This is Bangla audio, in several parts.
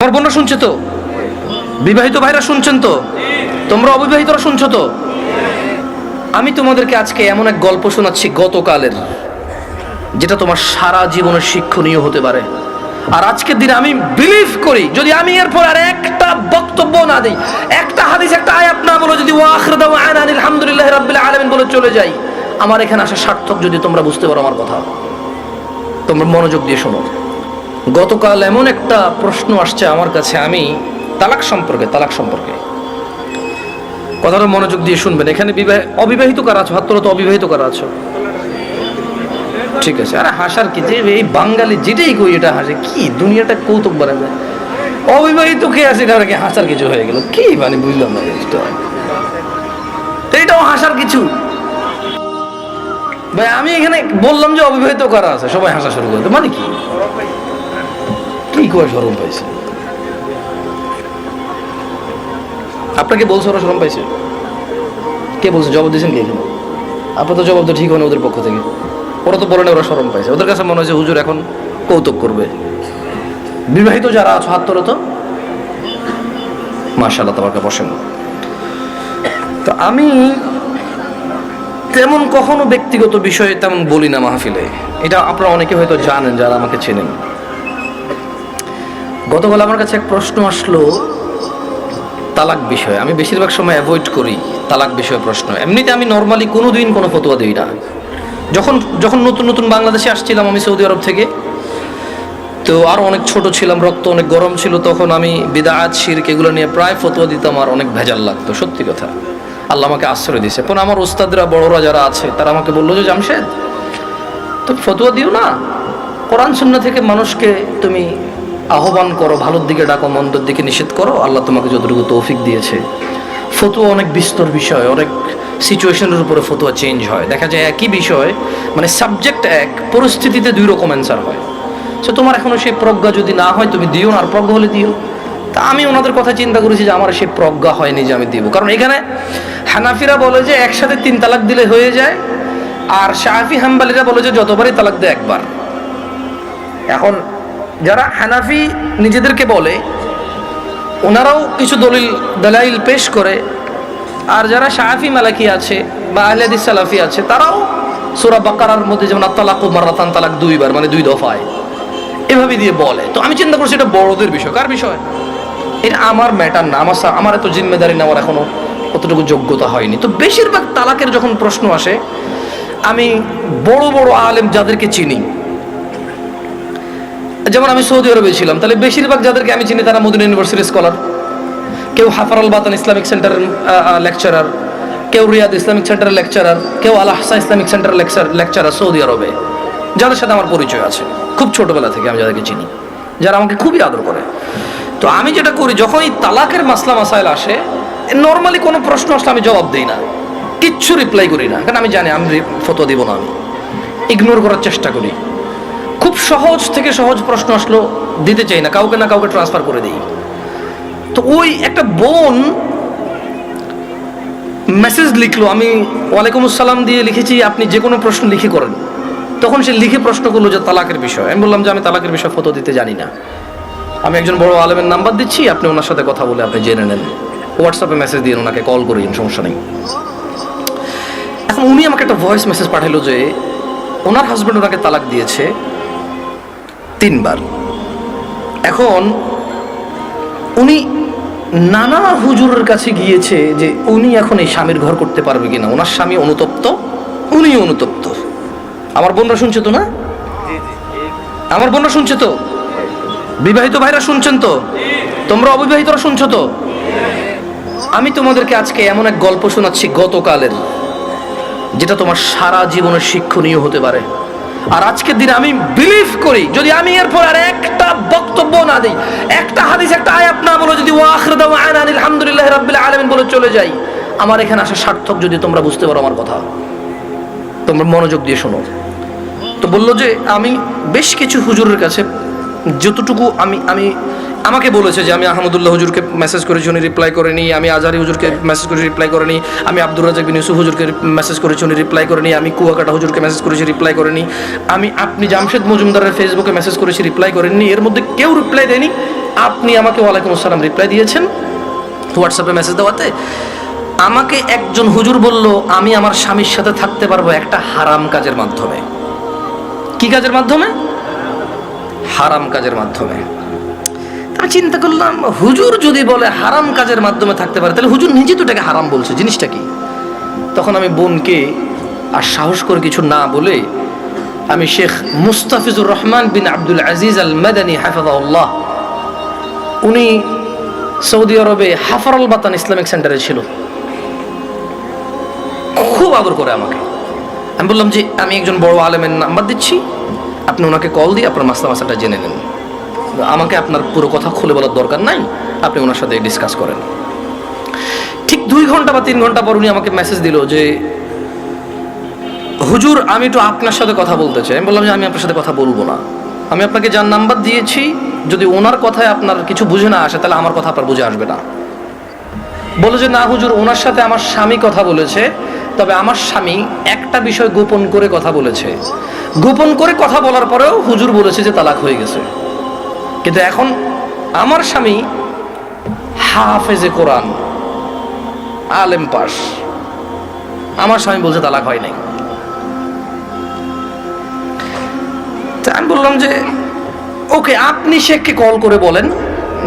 আমার বোনরা শুনছে তো? বিবাহিত ভাইরা শুনছেন তো? তোমরা অবিবাহিতরা শুনছো তো? আমি তোমাদেরকে আজকে এমন এক গল্প শোনাচ্ছি গতকালের, যেটা তোমার সারা জীবনের শিক্ষণীয় হতে পারে। আর আজকের দিনে আমি বিলিভ করি, যদি আমি এরপর আর একটা বক্তব্য না দিই, একটা হাদিস, একটা আয়াত না বলে যদি ওয়াখির দাওয়ানা আলহামদুলিল্লাহি রাব্বিল আলামিন বলে চলে যাই, আমার এখানে আসা সার্থক। যদি তোমরা বুঝতে পারো আমার কথা, তোমরা মনোযোগ দিয়ে শোনো। গতকাল এমন একটা প্রশ্ন আসছে আমার কাছে, আমি তালাক সম্পর্কে কথাটা মনোযোগ দিয়ে শুনবেন। এখানে অবিবাহিত কারা আছো? হাত তোলো তো। অবিবাহিত কারা আছো? ঠিক আছে। আরে হাসার কি, যে এই বাঙালি যেটাই কই এটা হাসে, কি দুনিয়াটা কৌতুক বানাবে। অবিবাহিত কে আছে এটা কি হাসার কিছু হয়ে গেল? কি মানে বুঝলাম না এটাও হাসার কিছু। ভাই আমি এখানে বললাম যে অবিবাহিত কারা আছে, সবাই হাসা শুরু করতে, মানে কি কি করে শরম পাইছে? আপনাকে বলছে ওরা শরম পাইছে? কে বলছে? জবাব দিয়েছেন কে? এখানে আপনার তো জবাব তো ঠিক হয় না ওদের পক্ষ থেকে। ওরা তো বলে না ওরা শরম পাইছে। ওদের কাছে মনে হয় যে হুজুর এখন কৌতুক করবে। বিবাহিত যারা আছো হাত তোলো তো। মাশাআল্লাহ, তোমাকে বসেন। তো আমি তেমন কখনো ব্যক্তিগত বিষয়ে তেমন বলি না মাহফিলে, এটা আপনারা অনেকে হয়তো জানেন যারা আমাকে চেনেন। গতকাল আমার কাছে এক প্রশ্ন আসলো তালাক বিষয়ে। আমি বেশিরভাগ সময় অ্যাভয়েড করি তালাক বিষয়ে প্রশ্ন। এমনিতে আমি নর্মালি কোনোদিন কোনো ফতোয়া দিই না। যখন নতুন বাংলাদেশে আসছিলাম আমি সৌদি আরব থেকে, তো আরও অনেক ছোট ছিলাম, রক্ত অনেক গরম ছিল, তখন আমি বিদআত শিরক এগুলো নিয়ে প্রায় ফতোয়া দিতাম, আর অনেক ভেজাল লাগতো। সত্যি কথা, আল্লাহ আমাকে আশ্রয় দিয়েছে। এখন আমার ওস্তাদরা বড়রা যারা আছে তারা আমাকে বললো যে জামশেদ তুমি ফতোয়া দিও না, কোরআন সুন্নাহ থেকে মানুষকে তুমি আহ্বান করো, ভালোর দিকে ডাকো, মন্দের দিকে নিষেধ করো। আল্লাহ তোমাকে যতটুকু তৌফিক দিয়েছে। ফতোয়া অনেক বিস্তর বিষয়, অনেক সিচুয়েশনের উপরে ফতোয়া চেঞ্জ হয়। দেখা যায় একই বিষয়, মানে সাবজেক্ট এক, পরিস্থিতিতে দুই রকম অ্যান্সার হয়। সো তোমার এখনো সেই প্রজ্ঞা যদি না হয় তুমি দিও না, আর প্রজ্ঞা হলে দিও। তা আমি ওনাদের কথা চিন্তা করেছি যে আমার সেই প্রজ্ঞা হয়নি যে আমি দিব। কারণ এখানে হানাফিরা বলে যে একসাথে 3 তালাক দিলে হয়ে যায়, আর শাফি হাম্বালিরা বলে যে যতবারই তালাক দেয় একবার। এখন যারা হানাফি নিজেদেরকে বলে ওনারাও কিছু দলাইল পেশ করে, আর যারা শাফি মালাকি আছে বা আহলে হাদিস সালাফি আছে তারাও সূরা বাকারার মধ্যে যেমন আত-তালাকু মাররাতান, তালাক 2 বার, মানে 2 দফায়, এভাবে দিয়ে বলে। তো আমি চিন্তা করছি এটা বড়দের বিষয়। কার বিষয়? এটা আমার ম্যাটার না, আমার এত জিম্মেদারি নেওয়ার এখনো কতটুকু যোগ্যতা হয়নি। তো বেশিরভাগ তালাকের যখন প্রশ্ন আসে, আমি বড় বড় আলেম যাদেরকে চিনি, যেমন আমি সৌদি আরবে ছিলাম, তাহলে বেশিরভাগ যাদেরকে আমি চিনি তারা মদিনা ইউনিভার্সিটির স্কলার, কেউ হাফারাল বাতান ইসলামিক সেন্টারের লেকচারার, কেউ রিয়াদ ইসলামিক সেন্টারের লেকচারার, কেউ আল আহসা ইসলামিক সেন্টারের লেকচারার সৌদি আরবে, যাদের সাথে আমার পরিচয় আছে খুব ছোটবেলা থেকে, আমি যাদেরকে চিনি, যারা আমাকে খুবই আদর করে। তো আমি যেটা করি, যখনই তালাকের মাসলা মাসাইল আসে, নর্মালি কোনো প্রশ্ন আসলে আমি জবাব দিই না, কিচ্ছু রিপ্লাই করি না, কারণ আমি জানি আমি ফতোয়া দিব না, আমি ইগনোর করার চেষ্টা করি। খুব সহজ থেকে সহজ প্রশ্ন আসলো দিতে চাই না, কাউকে না কাউকে ট্রান্সফার করে দিই। তো ওই একটা বোন মেসেজ লিখলো, আমি ওয়ালাইকুম আসসালাম দিয়ে লিখেছি আপনি যে কোনো প্রশ্ন লিখে করেন। তখন সে লিখে প্রশ্ন করলো যে তালাকের বিষয়। আমি বললাম যে আমি তালাকের বিষয়ে ফতোয়া দিতে জানি না, আমি একজন বড় আলেমের নাম্বার দিচ্ছি, আপনি ওনার সাথে কথা বলে আপনি জেনে নেন, হোয়াটসঅ্যাপে মেসেজ দিয়ে ওনাকে কল করিন, সমস্যা নেই। এখন উনি আমাকে একটা ভয়েস মেসেজ পাঠালো যে ওনার হাজব্যান্ড ওনাকে তালাক দিয়েছে 3 বার। এখন উনি নানা হুজুরের কাছে গিয়েছে যে উনি এখন এই স্বামীর ঘর করতে পারবে কিনা। ওনার স্বামী অনুতপ্ত, উনি অনুতপ্ত। আমার বোনরা শুনছে তো? না, আমার বোনরা শুনছে তো? বিবাহিত ভাইরা শুনছেন তো? তোমরা অবিবাহিতরা শুনছো তো? আমি তোমাদেরকে আজকে এমন এক গল্প শোনাচ্ছি গতকালের, যেটা তোমার সারা জীবনের শিক্ষণীয় হতে পারে। আর আজকের দিনে আমি বিলিভ করি, যদি আমি এরপর আর একটা বক্তব্য না দিই, একটা হাদিস, একটা আয়াত না বলে যদি ওয়াখির দাওয়ানা আলহামদুলিল্লাহি রাব্বিল আলামিন বলে চলে যাই, আমার এখানে আসা সার্থক। যদি তোমরা বুঝতে পারো আমার কথা, তোমরা মনোযোগ দিয়ে শোনো। তো বললো যে আমি বেশ কিছু হুজুরের কাছে যতটুকু আমাকে বলেছে যে আমি আহমদুল্লাহ হুজুরকে মেসেজ করেছি, উনি রিপ্লাই করেনি। আমি আজহারি হুজুরকে মেসেজ করেছি, রিপ্লাই করেনি। আমি আব্দুর রাজাক বিন ইউসুফ হুজুরকে মেসেজ করেছি, উনি রিপ্লাই করেনি। আমি কুয়াকাটা হুজুরকে মেসেজ করেছি, রিপ্লাই করেনি। আপনি জামশেদ মজুমদারের ফেসবুকে মেসেজ করেছি, রিপ্লাই করেননি। এর মধ্যে কেউ রিপ্লাই দেয়নি। আপনি আমাকে ওয়ালাইকুম আসসালাম রিপ্লাই দিয়েছেন হোয়াটসঅ্যাপে মেসেজ দেওয়াতে। আমাকে একজন হুজুর বলল আমি আমার স্বামীর সাথে থাকতে পারবো একটা হারাম কাজের মাধ্যমে। কি কাজের মাধ্যমে? হারাম কাজের মাধ্যমে। আমি চিন্তা করলাম, হুজুর যদি বলে হারাম কাজের মাধ্যমে থাকতে পারে, তাহলে হুজুর নিজে তো এটাকে হারাম বলছে, জিনিসটা কি? তখন আমি বোনকে আর সাহস করে কিছু না বলে আমি শেখ মুস্তাফিজুর রহমান বিন আব্দুল আজিজ আল মাদানী হাফিজাহুল্লাহ, উনি সৌদি আরবে হাফারুল বাতান ইসলামিক সেন্টারে ছিল, খুব আদর করে আমাকে। আমি বললাম যে আমি একজন বড় আলেমের নাম্বার দিচ্ছি, আপনি ওনাকে কল দিয়ে আপনার মাসাটা জেনে নেন, আমাকে আপনার পুরো কথা খুলে বলার দরকার নাই, আপনি ওনার সাথে ডিসকাস করেন। ঠিক 2 ঘন্টা বা 3 ঘন্টা পর উনি আমাকে মেসেজ দিল যে হুজুর আমি একটু আপনার সাথে কথা বলতে চাই। আমি বললাম যে আমি আপনার সাথে কথা বলবো না, আমি আপনাকে যার নাম্বার দিয়েছি যদি ওনার কথায় আপনার কিছু বুঝে না আসে তাহলে আমার কথা আপনার বুঝে আসবে না। বলে যে না হুজুর, ওনার সাথে আমার স্বামী কথা বলেছে, তবে আমার স্বামী একটা বিষয় গোপন করে কথা বলেছে, গোপন করে কথা বলার পরেও হুজুর বলেছে যে তালাক হয়ে গেছে, কিন্তু এখন আমার স্বামী হাফেজে কোরআন, আলেম পাস, আমার স্বামী বলছে তালাক হয় নাই। আমি বললাম যে ওকে, আপনি শেখকে কল করে বলেন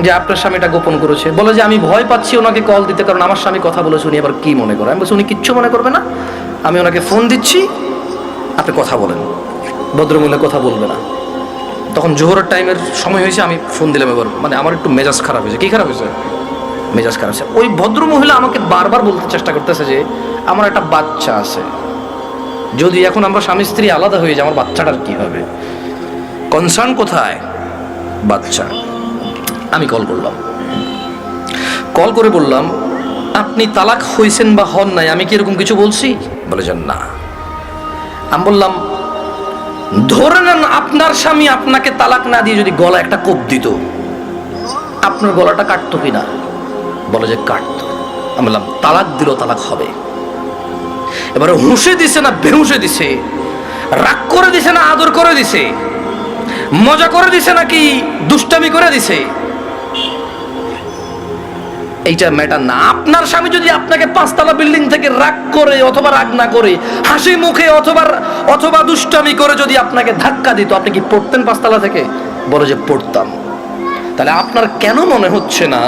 যে আপনার স্বামীটা গোপন করেছে। বলে যে আমি ভয় পাচ্ছি ওনাকে কল দিতে, কারণ আমার স্বামী কথা বলেছে, উনি আবার কি মনে করে। আমি বলছি উনি কিচ্ছু মনে করবে না, আমি ওনাকে ফোন দিচ্ছি, আপনি কথা বলেন, ভদ্রমূল্যে কথা বলবে না। তখন জোহরের টাইমের সময় হয়েছে, আমি ফোন দিলাম এবার, মানে আমার একটু মেজাজ খারাপ হয়েছে। কি খারাপ হয়েছে? মেজাজ খারাপ হয়েছে। ওই ভদ্রমহিলা আমাকে বারবার বলতে চেষ্টা করতেছে যে আমার একটা বাচ্চা আছে, যদি এখন আমরা স্বামী স্ত্রী আলাদা হয়ে যাই আমার বাচ্চাটার কি হবে, কনসার্ন কোথায়? বাচ্চা। আমি কল করলাম, কল করে বললাম আপনি তালাক হয়েছেন বা হন নাই, আমি কি এরকম কিছু বলছি? বলে যান না। আমি বললাম ধরে নেন আপনার স্বামী আপনাকে তালাক না দিয়ে যদি গলা একটা কোপ দিত, আপনার গলাটা কাটতো কিনা? বলে যে কাটতো। আমি বললাম তালাক দিল, তালাক হবে। এবারে হুঁশে দিছে না বেহুঁশে দিছে, রাগ করে দিছে না আদর করে দিছে, মজা করে দিছে নাকি দুষ্টামি করে দিছে, এইটা ম্যাটার না। আপনার স্বামী যদি আপনাকে 5 তলা বিল্ডিং থেকে রাগ করে অথবা রাগ না করে হাসি মুখে অথবা দুষ্টামি করে যদি আপনাকে ধাক্কা দিত, আপনি কি পড়তেন 5 তলা থেকে? বলে যে পড়তাম। তাহলে আপনার কেন মনে হচ্ছে না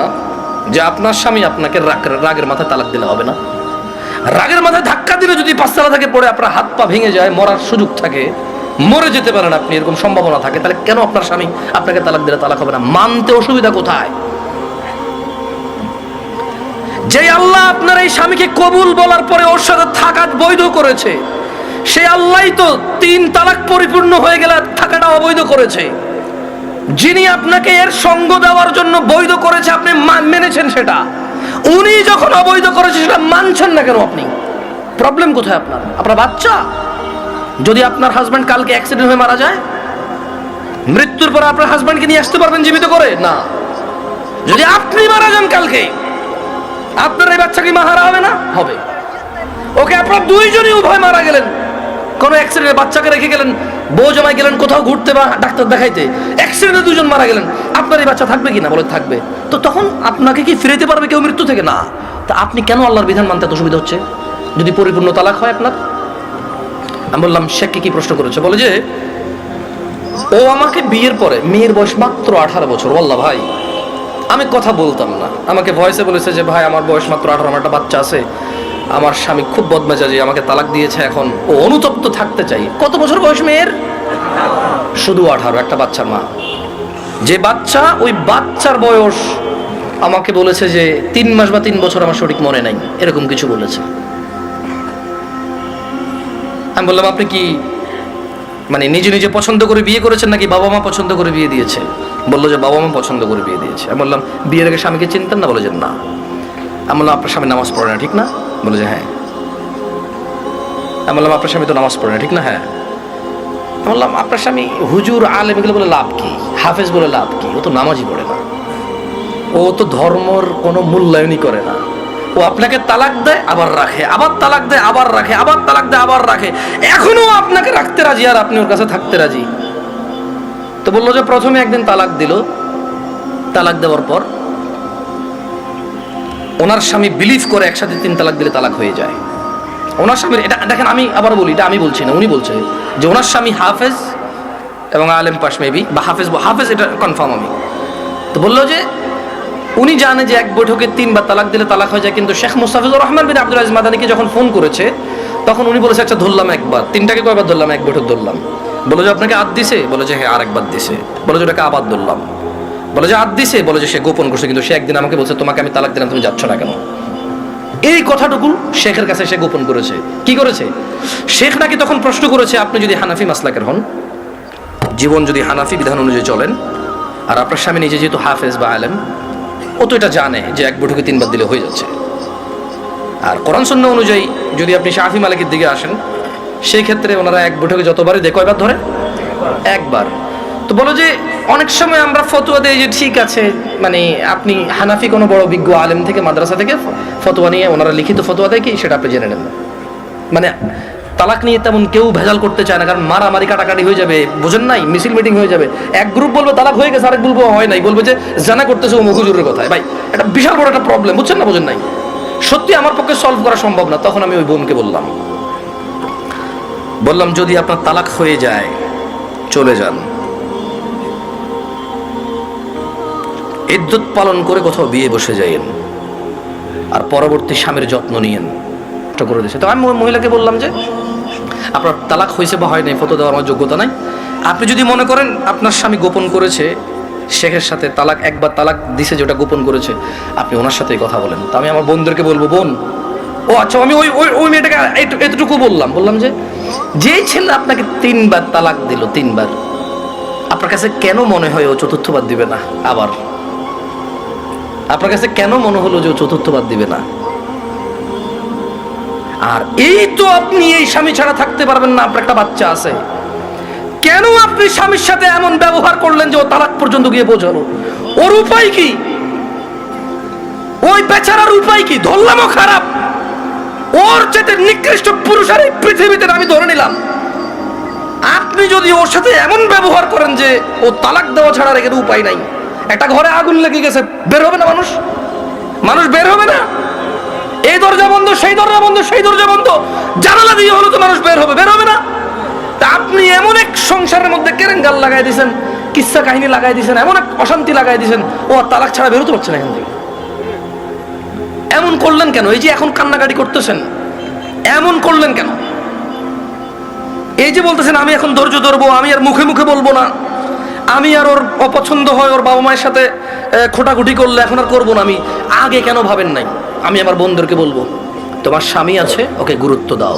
যে আপনার স্বামী আপনাকে রাগের মাথায় তালাক দিলে হবে না? রাগের মাথায় ধাক্কা দিলে যদি 5 তলা থেকে পড়ে আপনার হাত পা ভেঙে যায়, মরার সুযোগ থাকে, মরে যেতে পারেন আপনি, এরকম সম্ভাবনা থাকে, তাহলে কেন আপনার স্বামী আপনাকে তালাক দিলে তালাক হবে না? মানতে অসুবিধা কোথায়? যে আল্লাহ আপনার এই স্বামীকে কবুল বলার পরে ওর সাথে থাকা বৈধ করেছে, সে আল্লাহই তো 3 তালাক পরিপূর্ণ হয়ে গেলে থাকাটা অবৈধ করেছে। যিনি আপনাকে এর সঙ্গ দেওয়ার জন্য বৈধ করেছে, আপনি মেনেছেন সেটা, উনি যখন অবৈধ করেছে সেটা মানছেন না কেন আপনি? প্রবলেম কোথায় আপনার? আপনার বাচ্চা, যদি আপনার হাজব্যান্ড কালকে অ্যাক্সিডেন্ট হয়ে মারা যায়, মৃত্যুর পর আপনার হাজব্যান্ডকে নিয়ে আসতে পারবেন জীবিত করে? না। যদি আপনি মারা যান কালকে, আপনার এই বাচ্চা কি মাহারা হবে না? হবে। ওকে, আপনার দুইজনই উভয় মারা গেলেন, কোনো অ্যাক্সিডেন্টে বাচ্চাকে রেখে গেলেন, বউ জামাই গেলেন কোথাও ঘুরতে বা ডাক্তার দেখাইতে, অ্যাক্সিডেন্টে 2 জন মারা গেলেন, আপনার এই বাচ্চা থাকবে কি না? বলে থাকবে। তো তখন আপনাকে কি ফিরাতে পারবে কেউ মৃত্যু থেকে? না। তা আপনি কেন আল্লাহর বিধান মানতে এত অসুবিধা হচ্ছে যদি পরিপূর্ণ তালাক হয় আপনার? আমি বললাম শেখকে কি প্রশ্ন করেছে? বলে যে ও আমাকে বিয়ের পরে, মেয়ের বয়স মাত্র 18 বছর, বললা ভাই আমি কথা বলতাম না, আমাকে ভয়েসে বলেছে যে ভাই আমার বয়স মাত্র 18, আমার একটা বাচ্চা আছে, আমার স্বামী খুব বদমেজাজি, আমাকে তালাক দিয়েছে, এখন ও অনুতপ্ত থাকতে চাই। কত বছর বয়স মেয়ের? শুধু 18, একটা বাচ্চার মা। যে বাচ্চা, ওই বাচ্চার বয়স আমাকে বলেছে যে 3 মাস বা 3 বছর, আমার সঠিক মনে নাই, এরকম কিছু বলেছে। আমি বললাম আপনি কি মানে নিজে নিজে পছন্দ করে বিয়ে করেছেন নাকি বাবা মা পছন্দ করে বিয়ে দিয়েছে? বললো যে বাবা মা পছন্দ করে বিয়ে দিয়েছে। আমি বললাম বিয়ের আগে স্বামীকে চিনতেন না? বলে যে না। আমি বললাম আপনার স্বামী নামাজ পড়ে না, ঠিক না? বলে যে হ্যাঁ। আমি বললাম আপনার স্বামী তো নামাজ পড়ে না, ঠিক না? হ্যাঁ। আমি বললাম আপনার স্বামী হুজুর আলেম এগুলো বলে লাভ কি, হাফেজ বলে লাভ কি? ও তো নামাজই পড়ে না, ও তো ধর্মর কোনো মূল্যায়নই করে না। ও আপনাকে তালাক দেয় আবার রাখে, আবার তালাক দেয় আবার রাখে, আবার তালাক দেয় আবার রাখে, এখনো আপনাকে রাখতে রাজি আর আপনি ওর কাছে থাকতে রাজি। তো বললো যে প্রথমে একদিন তালাক দিল, তালাক দেওয়ার পর ওনার স্বামী বিলিভ করে একসাথে 3 তালাক দিলে তালাক হয়ে যায়। ওনার স্বামীর এটা দেখেন, আমি আবার বলি, এটা আমি বলছি না, উনি বলছে যে ওনার স্বামী হাফেজ এবং আলেম পাশ মেবি, বা হাফেজ এটা কনফার্ম আমি। তো বললো যে উনি জানে যে এক বৈঠকে 3 বার তালাক দিলে তালাক হয়ে যায়, কিন্তু শেখ মুস্তাফিজুর রহমান বিন আব্দুল আজিজ মাদানিকে যখন ফোন করেছে তখন উনি বলেছে আচ্ছা ধরলাম একবার, 3টাকে কয়বার ধরলাম? এক বৈঠক ধরলাম। বলে যে আপনাকে আদ দিছে? বলে যে হ্যাঁ আরেকবার দিছে। বলে যে ওটাকে আবার ধরলাম। বলে যে আদ দিছে? বলে যে সে গোপন করছে, কিন্তু সে একদিন আমাকে বলছে তোমাকে আমি তালাক দিলাম, তুমি যাচ্ছ না কেন? এই কথাটুকু শেখের কাছে সে গোপন করেছে। কি করেছে? শেখ নাকি তখন প্রশ্ন করেছে আপনি যদি হানাফি মাসলাকের হন, জীবন যদি হানাফি বিধান অনুযায়ী চলেন, আর আপনার স্বামী নিজে যেহেতু হাফেজ বা আলেম, ও তো এটা জানে যে এক বৈঠকে 3 বার দিলে হয়ে যাচ্ছে। আর কোরআন সুন্নাহ অনুযায়ী যদি আপনি শাফি মালিকের দিকে আসেন, সেই ক্ষেত্রে ওনারা এক বৈঠকে যতবারই দেয়, কয়বার ধরে? একবার। তো বলো যে অনেক সময় আমরা ফতোয়া দেই যে ঠিক আছে, মানে আপনি হানাফি কোনো বড় বিজ্ঞ আলেম থেকে, মাদ্রাসা থেকে ফতোয়া নিয়ে ওনারা লিখিত ফতোয়া দেয় কি সেটা আপনি জেনে নেন। মানে তালাক নিয়ে তেমন কেউ ভেজাল করতে চায় না, কারণ মারামারি কাটাকাটি হয়ে যাবে, বোঝেন নাই? মিছিল মিটিং হয়ে যাবে, এক গ্রুপ বলবে তালাক হয়ে গেছে, আরেক গ্রুপ হয় নাই, বলবে যে জানা করতেছে ও হুজুরের কথায়। ভাই এটা বিশাল বড় একটা প্রবলেম, বুঝছেন না? বোঝেন নাই? সত্যি আমার পক্ষে সলভ করা সম্ভব না। তখন আমি ওই বোনকে বললাম যদি আপনার তালাক হয়ে যায় চলে যান, ইদ্যত পালন করে কোথাও বিয়ে বসে যাইয়েন, আর পরবর্তী স্বামীর যত্ন নিয়েন। করে দিয়েছে। তো আমি মহিলাকে বললাম যে আপনার তালাক হয়েছে বা হয় নাই ফটো দেওয়ার আমার যোগ্যতা নাই। আপনি যদি মনে করেন আপনার স্বামী গোপন করেছে শেখের সাথে, তালাক একবার তালাক দিছে যেটা গোপন করেছে, আপনি ওনার সাথেই কথা বলেন। তো আমি আমার বোনদেরকে বলবো, বোন ও আচ্ছা, আমি ওই মেয়েটাকে এতটুকু বললাম যে যেই ছেলে আপনাকে 3 বার তালাক দিল, 3 বার, আপনার কাছে কেন মনে হয় ও 4র্থবার দিবে না? আবার আপনার কাছে কেন মনে হলো যে ও 4র্থবার দিবে না? আর এই তো আপনি এই স্বামী ছাড়া থাকতে পারবেন না, আপনার একটা বাচ্চা আছে, কেন আপনি স্বামীর সাথে এমন ব্যবহার করলেন যে ও তালাক পর্যন্ত গিয়ে পৌঁছালো? ওর উপায় কি? ওই বেচারার উপায় কি? ধরলামও খারাপ, ওর চেয়ে নিকৃষ্ট পুরুষ আর এই পৃথিবীতে আমি ধরে নিলাম। আপনি যদি ওর সাথে এমন ব্যবহার করেন যে ও তালাক দেওয়া ছাড়া রেখে উপায় নাই, একটা ঘরে আগুন লেগে গেছে, বের হবে না মানুষ বের হবে না? এই দরজা বন্ধ, সেই দরজা বন্ধ, সেই দরজা বন্ধ, জানালা দিয়ে হলো তো মানুষ বের হবে না? তা আপনি এমন এক সংসারের মধ্যে কেরেঙ্গাল লাগাই দিয়েছেন, কিচ্ছা কাহিনী লাগাই দিয়েছেন, এমন এক অশান্তি লাগাই দিয়েছেন, ও তালাক ছাড়া বেরোতে পারছে না এখান থেকে। এমন করলেন কেন? এই যে এখন কান্নাকাটি করতেছেন, এমন করলেন কেন? এই যে বলতেছেন আমি এখন ধৈর্য ধরবো, আমি আর মুখে মুখে বলবো না, আমি আর ওর অপছন্দ হয় ওর বাবা মায়ের সাথে খোটাখুটি করলে এখন আর করবো না, আমি আগে কেন ভাবেন নাই? আমি আমার বোনদেরকে বলবো তোমার স্বামী আছে, ওকে গুরুত্ব দাও।